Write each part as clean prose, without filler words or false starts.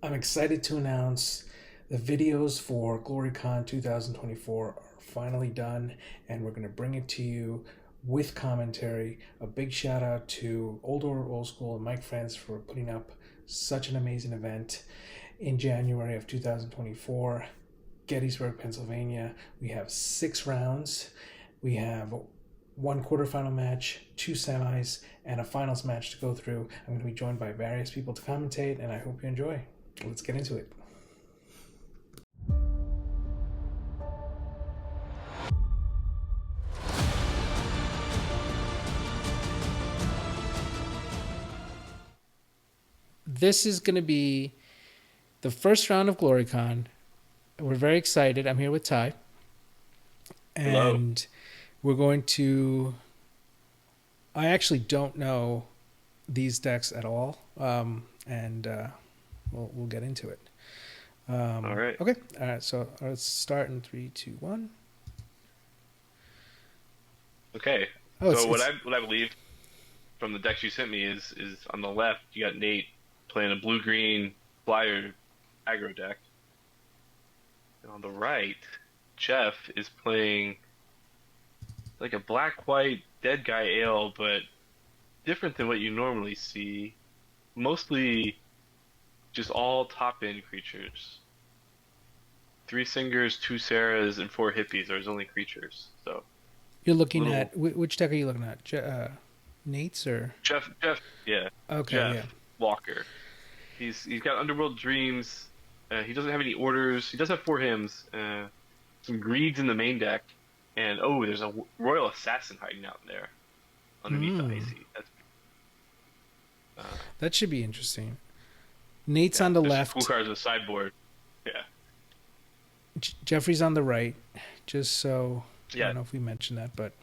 I'm excited to announce the videos for GloryCon 2024 are finally done, and we're going to bring it to you with commentary. A big shout out to Old or Old School and Mike France for putting up such an amazing event in January of 2024. Gettysburg, Pennsylvania. We have 6 rounds. We have one quarterfinal match, 2 semis, and a finals match to go through. I'm going to be joined by various people to commentate, and I hope you enjoy. Let's get into it. This is going to be the first round of GloryCon. We're very excited. I'm here with Ty. Hello. And we're going to. I actually don't know these decks at all. And we'll get into it. All right. Okay. All right. So let's start in 3, 2, 1. Okay. Oh, So it's what it's I believe from the decks you sent me is on the left you got Nate playing a blue-green flyer aggro deck. And on the right, Jeff is playing like a black-white dead guy ale, but different than what you normally see. Mostly just all top-end creatures. 3 Singers, 2 Sarahs, and 4 Hippies are his only creatures. So you're looking little at which deck are you looking at? Nate's or Yeah, okay, Jeff yeah. Walker. He's got Underworld Dreams. He doesn't have any orders. He does have 4 hymns. Some greeds in the main deck, and oh, there's a Royal Assassin hiding out there underneath the Hmm. icy. That's That should be interesting. Nate's yeah. on the There's some cool left. cards in the sideboard. Yeah, Jeffrey's on the right. Just so I yeah, don't know if we mentioned that, but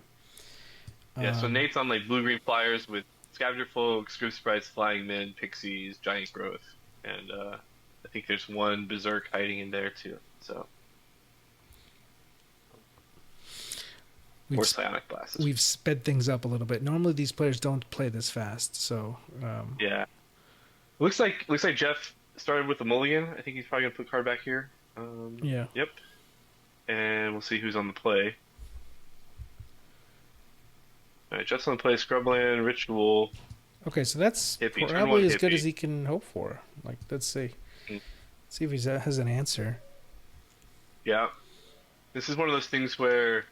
yeah. So um, Nate's on like blue green flyers with Scavenger Folk, Script Sprites, Flying Men, Pixies, Giant Growth, and I think there's one Berserk hiding in there too. So we've or Psionic Blast. we've sped things up a little bit. Normally these players don't play this fast, so Yeah. Looks like Jeff started with the mulligan. I think he's probably gonna put a card back here. yeah. Yep. And we'll see who's on the play. All right, Jeff's on the play. Scrubland, Ritual, Okay, so that's Hippie. Turn one probably as good as Hippie. he can hope for. Like, let's see, Mm, see if he has an answer. yeah. This is one of those things where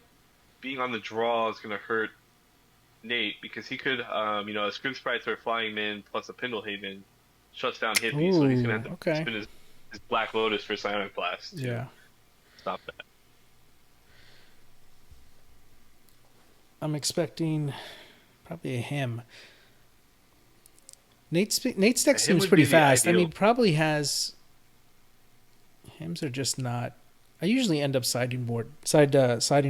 being on the draw is gonna hurt Nate because he could, a Script Sprites or a Flying Man plus a Pendlehaven shuts down Hippie, so he's gonna have Ooh, to okay, spin his Black Lotus for Psionic Blast to yeah. stop that. I'm expecting probably a him. Nate's deck Him seems would pretty be the fast. I ideal. mean, probably has hymns are just not. I usually end up siding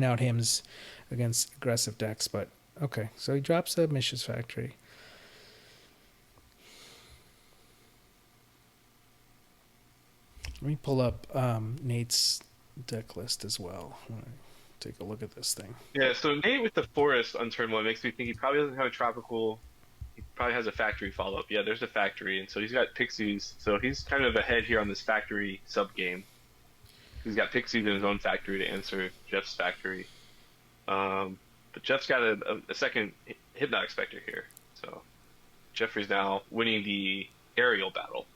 out hymns against aggressive decks, but okay. So he drops a Mishra's Factory. Let me pull up Nate's deck list as well. Take a look at this thing. Yeah, so Nate with the Forest on turn one makes me think he probably doesn't have a tropical. He probably has a factory follow up. Yeah, there's a factory, and so he's got Pixies. So he's kind of ahead here on this factory sub game. He's got Pixies in his own factory to answer Jeff's factory. But Jeff's got a second Hypnotic Spectre here. So Jeffrey's now winning the aerial battle.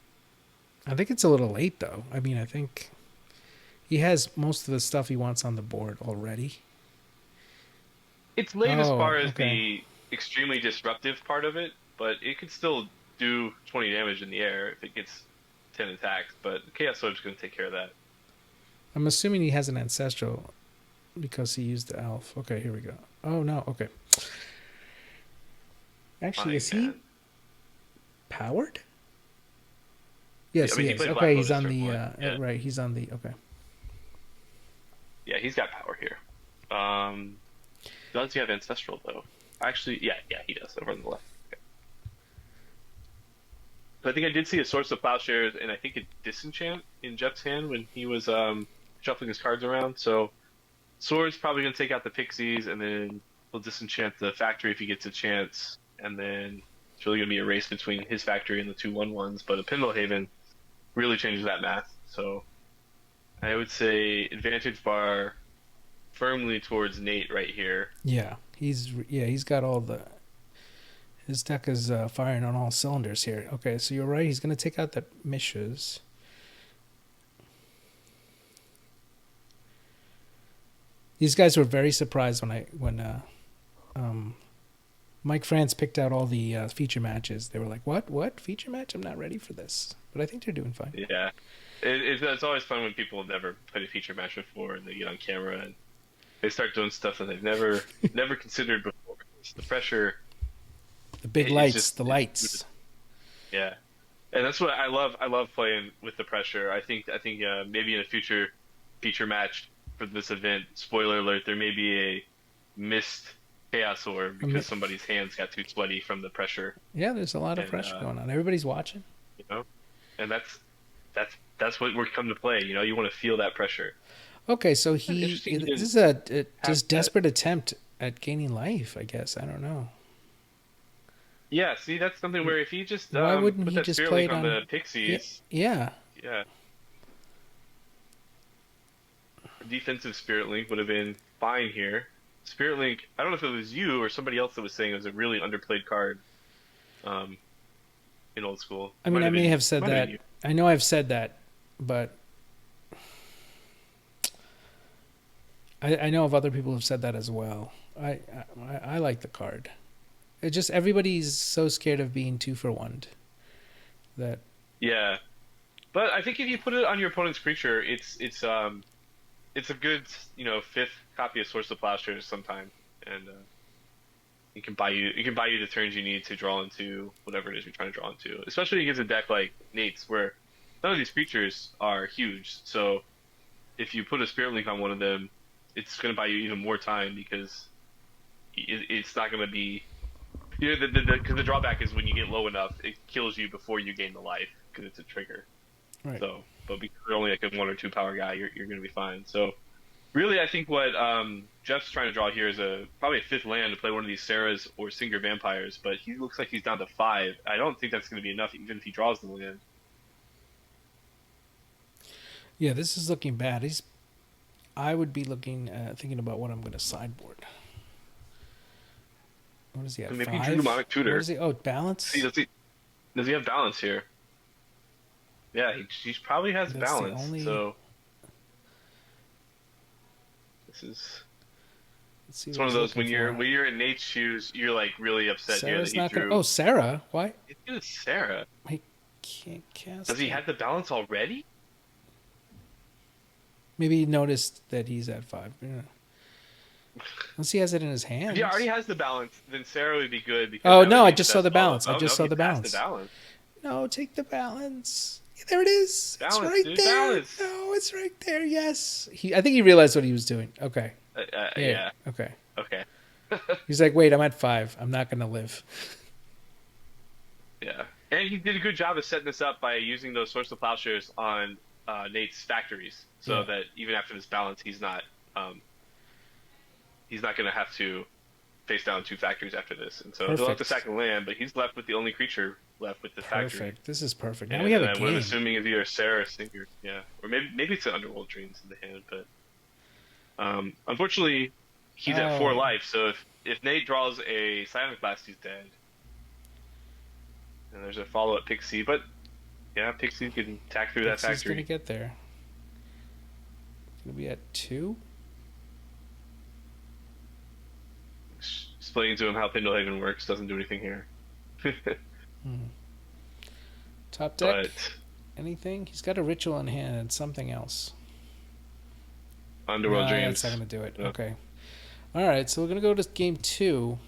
I think it's a little late though. I mean, I think he has most of the stuff he wants on the board already. It's late as Oh, far as okay. the extremely disruptive part of it, but it could still do 20 damage in the air if it gets 10 attacks. But Chaos Orb is going to take care of that. I'm assuming he has an ancestral because he used the elf. Okay, here we go. Oh no, okay. Actually, Flying is he Man. powered? I Yes, mean, he he is. played Black Okay, he's Lotus on turn the one. Yeah, right. He's on the okay. yeah, he's got power here. Does he have Ancestral though? Actually, yeah, he does over on the left. Okay. So I think I did see a Source of Plowshares and I think a Disenchant in Jeff's hand when he was shuffling his cards around. So Sword's probably going to take out the Pixies and then he'll disenchant the factory if he gets a chance. And then it's really going to be a race between his factory and the 2/1/1s. But a Pendlehaven really changes that math. So I would say advantage bar firmly towards Nate right here. He's got all the his deck is firing on all cylinders here. Okay, so you're right. He's gonna take out the Mishas. These guys were very surprised when um, Mike France picked out all the feature matches. They were like, "What? What feature match? I'm not ready for this." But I think they're doing fine. Yeah, it's always fun when people have never played a feature match before and they get on camera and they start doing stuff that they've never considered before. It's the pressure, The big it's lights, just the lights. yeah, and that's what I love. I love playing with the pressure. I think maybe in a future feature match for this event, spoiler alert, there may be a missed chaos orb because somebody's hands got too sweaty from the pressure, Yeah, there's a lot of and pressure going on. Everybody's watching. you know, and that's what we're come to play. You know, you want to feel that pressure. Okay, so Interesting this to is a have just that. desperate attempt at gaining life, I guess. I don't know. Yeah, see, that's something where if he just Why wouldn't put he that just spirit play link it on the on? Yeah, pixies, yeah. yeah, defensive spirit link would have been fine here. Spirit link, I don't know if it was you or somebody else that was saying it was a really underplayed card, um, in old school. I mean, I may have said Might have been that. you. I know I've said that, but I know of other people who've said that as well. I like the card. It just everybody's so scared of being 2-for-1 that Yeah, but I think if you put it on your opponent's creature, it's a good fifth copy of Source of Plowshares sometime, and it can buy you the turns you need to draw into whatever it is you're trying to draw into. Especially against a deck like Nate's, where none of these creatures are huge. So if you put a Spirit Link on one of them, it's going to buy you even more time because it's not going to be because the drawback is when you get low enough, it kills you before you gain the life because it's a trigger. right. So, but because you're only like a 1 or 2 power guy, you're going to be fine. So, really, I think what Jeff's trying to draw here is probably a fifth land to play one of these Sarahs or Singer Vampires, but he looks like he's down to 5. I don't think that's going to be enough, even if he draws the land. Yeah, this is looking bad. I would be thinking about what I'm going to sideboard. What does he have? And maybe 5? Demonic What Tutor. is he? Oh, balance. See, does he have balance here? Yeah, he probably has That's the balance. only. So this is Let's see it's what one of he's those looking for. when you're in Nate's shoes, you're like really upset here that Sarah's he not drew. gonna. Oh, Sarah. Why? It's good Sarah. I can't cast. Does he it. have the balance already? Maybe he noticed that he's at 5. Yeah. Unless he has it in his If hands. he already has the balance, then Sarah would be good because Oh that no! would I be just the saw the best follow-up. balance. I Oh just no, saw he the passed balance. the balance. No, take the balance. There it is. It's Balance, right dude, there. balance. No, it's right there. Yes. I think he realized what he was doing. Okay. Yeah. Okay. Okay. He's like, wait, I'm at 5. I'm not gonna live. Yeah. And he did a good job of setting this up by using those Source of Plowshares on Nate's factories, so Yeah. that even after this balance, he's not going to have to face down 2 factories after this. And so he'll have to Perfect. sack a land, but he's left with the only creature left with the factory. Perfect. This is perfect. Now And we have a what I'm game. assuming is either Sarah or Singer, yeah, or maybe it's an Underworld Dreams in the hand, but unfortunately, he's at 4 Oh. life. So if Nate draws a Silent Blast, he's dead. And there's a follow-up Pixie, but yeah, Pixie can tack through that He's gonna factory. get there. Gonna be at 2. Explaining to him how Pendlehaven works doesn't do anything here. Top deck. But Anything? He's got a ritual in hand and something else. Underworld Nah, Dreams. that's not gonna do it. No. Okay. All right. So we're gonna go to game 2.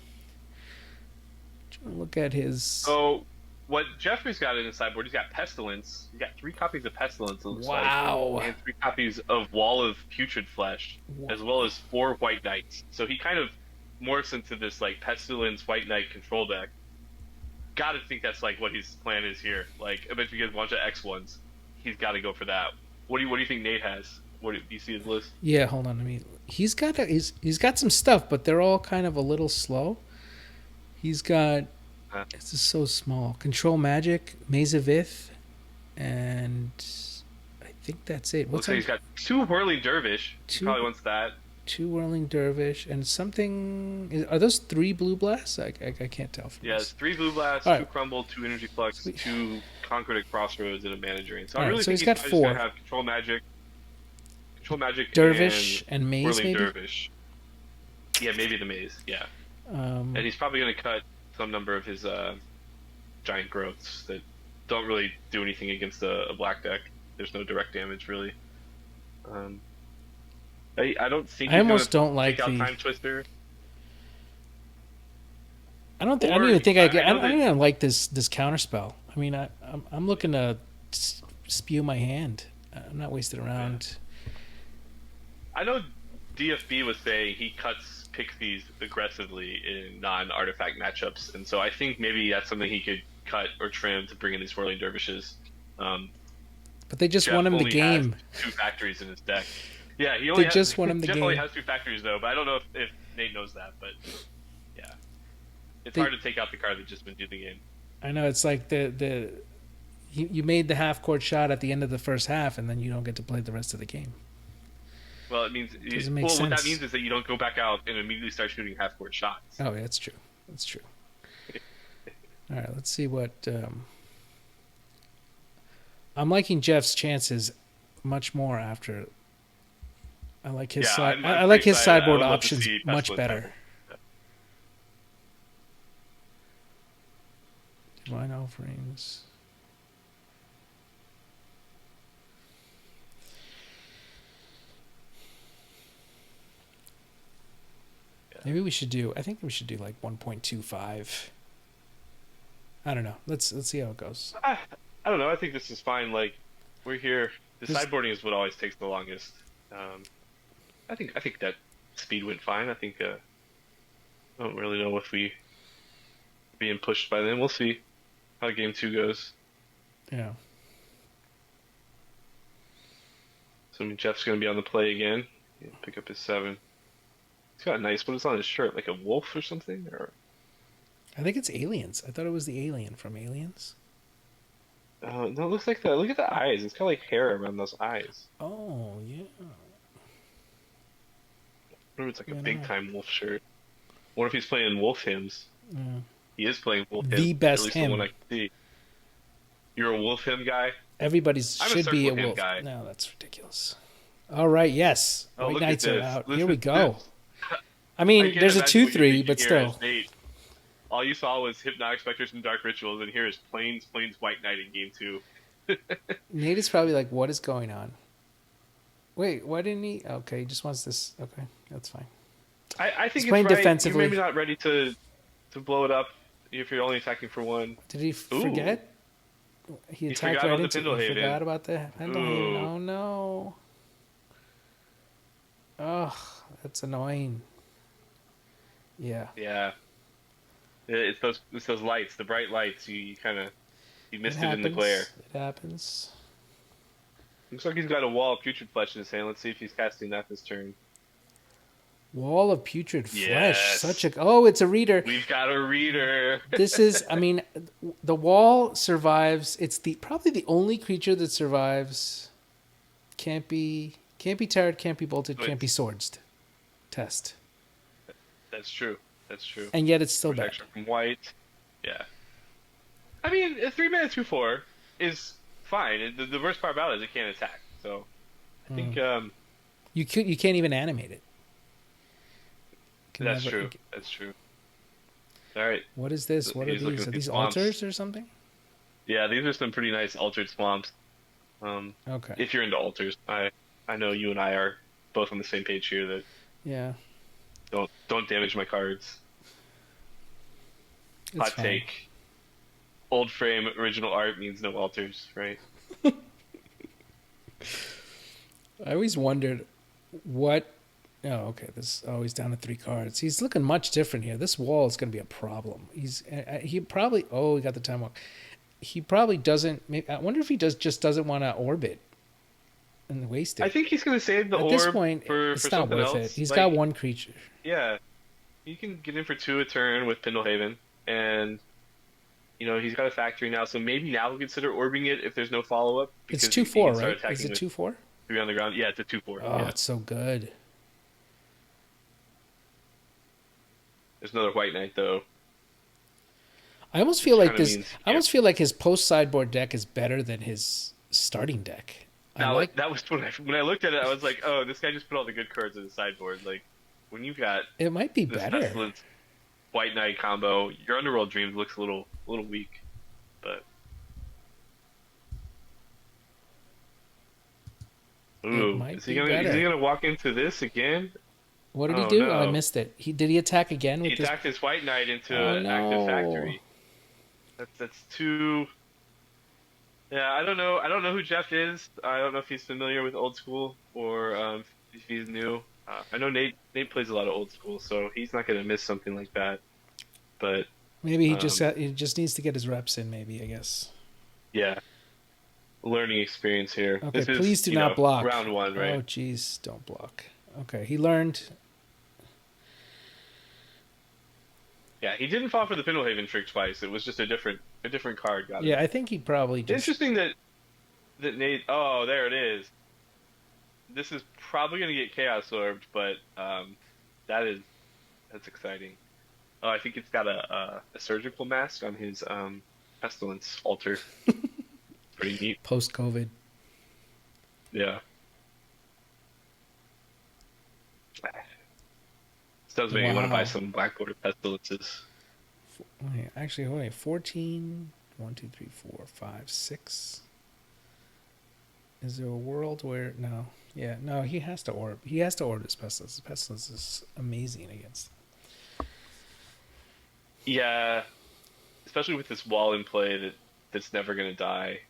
Look at his. So what Jeffrey's got in his sideboard, he's got Pestilence. He's got 3 copies of Pestilence, it looks Wow. like. And 3 copies of Wall of Putrid Flesh, Wow. as well as 4 White Knights. So he kind of morphs into this like Pestilence White Knight control deck. Gotta think that's like what his plan is here. Like, I bet you get a bunch of X1s. He's got to go for that. What do you think Nate has? Do you see his list? Yeah, hold on. He's got some stuff, but they're all kind of a little slow. He's got. Huh. This is so small. Control Magic, Maze of Ith, and think that's it. What's Looks like on he's got two Whirling Dervish. He two probably wants that. two whirling dervish and something? Are those three blue blasts? I can't tell from Yeah, it's this. three Blue Blasts, All two right, Crumble, two Energy Flux, sweet. two Conquered at Crossroads, and a Mana Drain. So I All right, really so think he's he's got probably just gonna four have Control Magic, and dervish and maze, Whirling maybe. Dervish. Yeah, maybe the Maze. Yeah, Um, and he's probably gonna cut some number of his giant growths that don't really do anything against a black deck. There's no direct damage really. Um, I don't think I he's gonna almost don't take like out the. Time Twister. I don't. I don't Or even think I get. I know I don't that. even like this counter spell. I mean, I'm looking to spew my hand. I'm not wasting Yeah. around. I know DFB was saying he cuts Pixies aggressively in non-artifact matchups, and so I think maybe that's something he could cut or trim to bring in these Whirling Dervishes. Um, But they just Jeff won him the only has game. two factories in his deck. Yeah, he only They has, just won him the Jeff only game. has two factories though, but I don't know if Nate knows that. But yeah, it's They, hard to take out the card that just wins you the game. I know it's like the you made the half court shot at the end of the first half, and then you don't get to play the rest of the game. Well, it means Doesn't make well, what that sense. means is that you don't go back out and immediately start shooting half-court shots. Oh, yeah, that's true. That's true. All right, let's see what. I'm liking Jeff's chances much more after. I like his Yeah, side. I'm I like pretty his excited. I sideboard would love to options see much Pestilence better. happen. Divine offerings. Yeah. Maybe we should do. I think we should do like 1.25. I don't know. Let's see how it goes. I don't know. I think this is fine. Like, we're here. The This- sideboarding is what always takes the longest. I think that speed went fine. I think I don't really know if we being pushed by them. We'll see how game two goes. Yeah. So I mean, Jeff's gonna be on the play again. Pick up his 7. He's got a nice. What is on his shirt? Like a wolf or something? Or I think it's aliens. I thought it was the alien from Aliens. no, it looks like that. Look at the eyes. It's got like hair around those eyes. Oh yeah. Or it's like a Yeah, big no. time wolf shirt. What if he's playing wolf hymns? Yeah. He is playing wolf The hymns. best At least hymn. the one I can see. You're a wolf hymn guy? Everybody's I'm a should be a circle him wolf. guy. No, that's ridiculous. All right. Yes. Oh, White look at Knights are this. out. Listen Here we to go. this. I I mean, can't there's a imagine what you're 2/3, thinking but here still. as Nate. All you saw was Hypnotic Specters and Dark Rituals, and here is Plains, White Knight in game 2. Nate is probably like, "What is going on?" Wait, why didn't he? Okay, he just wants this. Okay, that's fine. I think He's it's playing right. defensively. You're maybe not ready to blow it up if you're only attacking for 1. Did he Ooh. forget? He attacked forgot right about the into. He Pendlehaven. forgot about the Pendlehaven. Ooh. Oh no! Ugh, that's annoying. Yeah. Yeah. It's those lights, the bright lights. You missed it in the glare. It happens. Looks like he's got a wall of Putrid Flesh in his hand. Let's see if he's casting that this turn. Wall of putrid flesh. Yes. Such a. Oh, it's a reader. We've got a reader. This is. I mean, the wall survives. It's probably the only creature that survives. Can't be tarred. Can't be bolted. Can't be swordsed. Test. That's true. That's true. And yet it's still bad. Protection from white. Yeah. I mean, a 3-mana 2/4 is fine. The worst part about it is it can't attack. So I think You can't even animate it. Can that's never- true. That's true. All right. What is this? What are He's looking these? at Are these these swamps. altars or something? Yeah, these are some pretty nice altered swamps. Okay. If you're into altars, I know you and I are both on the same page here. That Yeah. don't damage my cards. It's Hot fine. take. Old frame original art means no altars, right? I always wondered what. Oh, okay. He's down to 3 cards. He's looking much different here. This wall is going to be a problem. He probably. Oh, he got the time walk. He probably doesn't. I wonder if he just doesn't want to orbit and waste it. I think he's going to save the At orb this point, for it's not something worth else. it. He's Like, got 1 creature. Yeah, you can get in for 2 a turn with Pendlehaven, and he's got a factory now, so maybe now he'll consider orbing it if there's no follow up It's because two he four, can start right? Is attacking it with 2/4? three on the ground. Yeah, it's a 2/4. Oh, Yeah, it's so good. there's another white knight though, I almost feel which like kind of this. means he I can't. almost feel like his post sideboard deck is better than his starting deck. I Now like. that was when I looked at it, I was like, oh, this guy just put all the good cards in the sideboard. Like when you've got It might be this better. pestilence white knight combo, your underworld dreams looks a little weak, but. It Ooh, might is he be gonna is he better. gonna walk into this again? What did he Oh do? Oh, I no. missed it. Did he attack again He with this? attacked his white knight Oh into an active no. factory. That's too. Yeah, I don't know. I don't know who Jeff is. I don't know if he's familiar with old school or if he's new. I know Nate plays a lot of old school, so he's not gonna miss something like that. But Maybe um, he just needs to get his reps in. Maybe I guess. yeah, learning experience here. Okay, This is please do not block. round one, right? Oh jeez, don't block. Okay, he learned. Yeah, he didn't fall for the Pendlehaven trick twice. It was just a different card got him. Yeah, I think he probably just. Interesting that Nate. Oh, there it is. This is probably going to get chaos orbed, but that is that's exciting. Oh, I think it's got a surgical mask on his pestilence altar. Pretty neat. Post COVID. Yeah. This does make me want to buy Wow. some black border pestilences. Wait, actually, wait. 14. 1, 2, 3, 4, 5, 6. Is there a world where no? Yeah, no. He has to orb. He has to orb his pestilence. His pestilence is amazing against. Yeah, especially with this wall in play that's never going to die.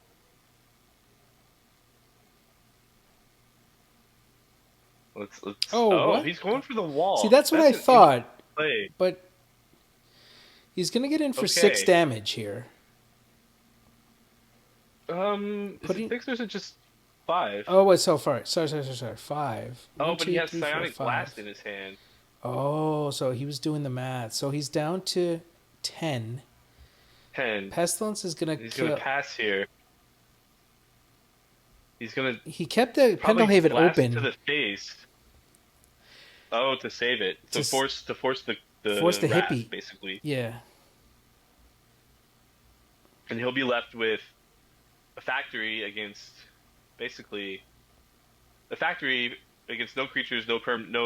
Let's. Oh, Oh, what? he's going for the See, wall. that's what That's I an interesting thought. play. But he's gonna get in for 6 Okay. damage here. Is it Putting. six or is it just five? Oh, wait. So far, sorry. 5. Oh, One, but he two, has three, four, Psionic Blast 5. in his hand. Oh, so he was doing the math. So he's down to 10. 10. Pestilence is gonna He's gonna kill. pass here. He's gonna He kept the probably Pendlehaven blast to open the face. Oh, to save it. to To force the force the wrath, hippie. basically. Yeah. And he'll be left with a factory against basically a factory against no creatures, no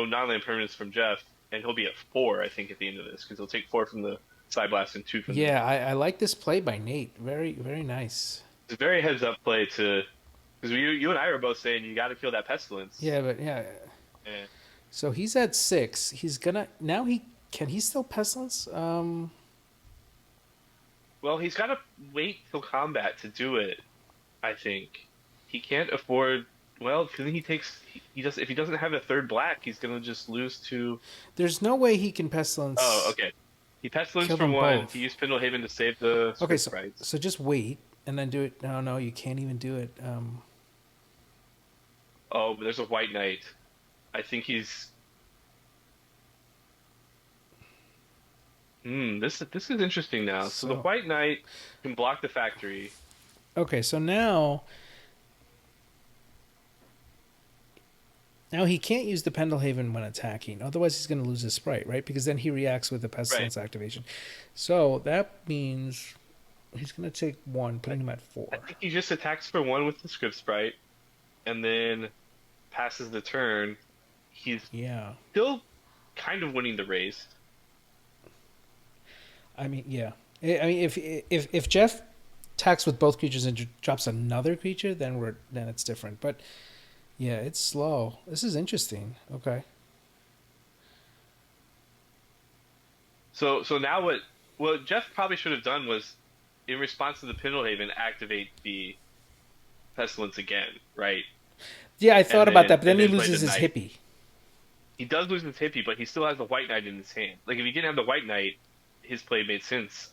non-land permanents from Jeff, and he'll be at 4, I think, at the end of this, because he'll take 4 from the side blast and 2 from the. Yeah, I like this play by Nate. Very, very nice. It's a very heads up play to because you and I were both saying you got to kill that pestilence. Yeah, but yeah. And, So he's at 6. He's gonna now. He still pestilence? well, he's got to wait till combat to do it. I think he can't afford. Well, because then he does if he doesn't have a third black, he's gonna just lose to. There's no way he can Oh, pestilence. okay. He pestilence Kill for them 1. both. He used Pendlehaven to save the Okay, script so rights. so just wait and then do it. No, you can't even do it. Oh, but there's a white knight. I think he's. This is interesting now. So the So white knight can block the factory. okay, so now he can't use the Pendlehaven when attacking. Otherwise, he's going to lose his sprite, right? Because then he reacts with the Right. pestilence activation. So that means he's going to take 1, putting him at 4. I think he just attacks for 1 with the script sprite, and then passes the turn. He's Yeah. still kind of winning the race. I mean, yeah. I mean, if Jeff attacks with both creatures and drops another creature, then it's different. But yeah, it's slow. This is interesting. Okay. So now what Jeff probably should have done was, in response to the Pendlehaven, activate the pestilence again, right? Yeah, I thought about that, but then and he then play loses the his knight. hippie. He does lose his hippie, but he still has the white knight in his hand. Like if he didn't have the white knight, his play made sense.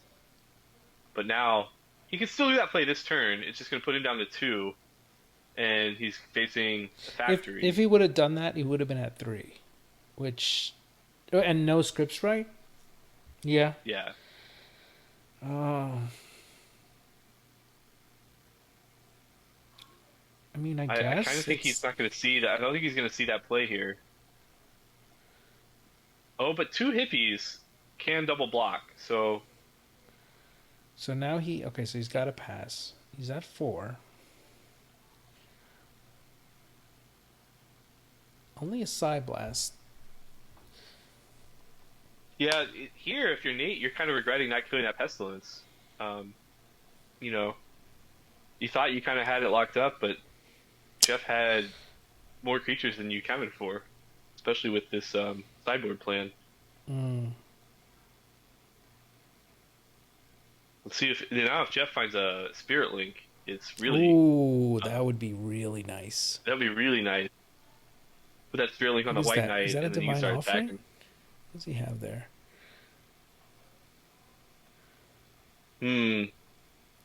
But now he can still do that play this turn. It's just going to put him down to 2, and he's facing a factory. If he would have done that, he would have been at 3, which and no scripts, right? Yeah. Yeah. Oh, I mean, I I kind of guess think he's it's not going to see that. I don't think he's going to see that play here. Oh, but two hippies can double block. So so now he okay. So he's got a pass. He's at 4. Only a side blast. yeah, here if you're Nate, you're kind of regretting not killing that pestilence. Um, you know, you thought you kind of had it locked up, but Jeff had more creatures than you counted for, especially with this sideboard plan. Mm. Let's see if now if Jeff finds a spirit link, it's really Ooh, that um, would be really nice. that'd be really nice. Put that spirit link on What the is white that? Is knight, that a and then you can divine start offering? attacking. What does he have there? Hmm.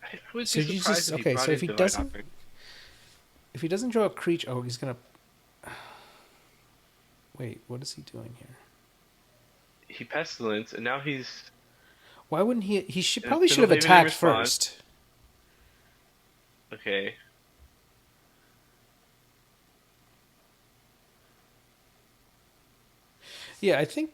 I would So be you surprised just if he okay. brought So in divine offering. if he doesn't draw a creature, oh, he's gonna wait. What is he doing here? He pestilence, and now he's Why wouldn't he? He should in probably should have Fiddlehaven in attacked response. first. Okay. Yeah, I think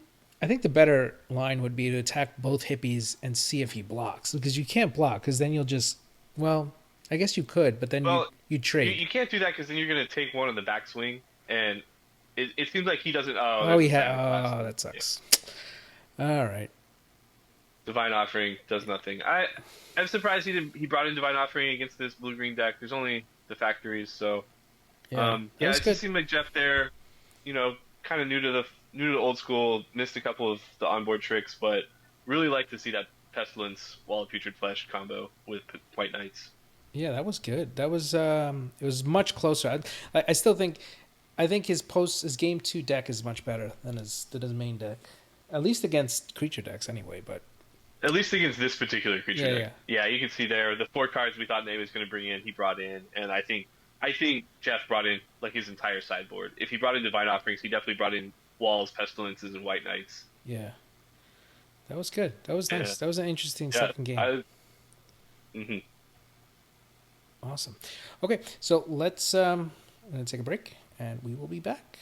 the better line would be to attack both hippies and see if he blocks because you can't block because then you'll just well, I guess you could, but then Well, you trade. you can't do that because then you're gonna take one on the backswing, and it seems like he doesn't. Oh, Oh, there's he a had. Savage Blast. Oh, that Yeah. sucks. All right. Divine Offering does nothing. I'm surprised he brought in Divine Offering against this blue green deck. There's only the factories, so Yeah, that yeah, was it just good. seemed like Jeff there, kind of new to the old school, missed a couple of the onboard tricks, but really like to see that Pestilence Wall of Putrid Flesh combo with White Knights. Yeah, that was good. That was it was much closer. I still think I think his game 2 deck is much better than his main deck. At least against creature decks anyway, but At least against this particular creature yeah, deck. yeah. Yeah, you can see there the four cards we thought Nate was going to bring in, he brought in, and I think Jeff brought in like his entire sideboard. If he brought in Divine Offerings, he definitely brought in Walls, Pestilences, and White Knights. Yeah. That was good. That was Yeah, nice. That was an interesting yeah. second game. Mhm. Awesome. Okay, so let's I'm gonna take a break and we will be back.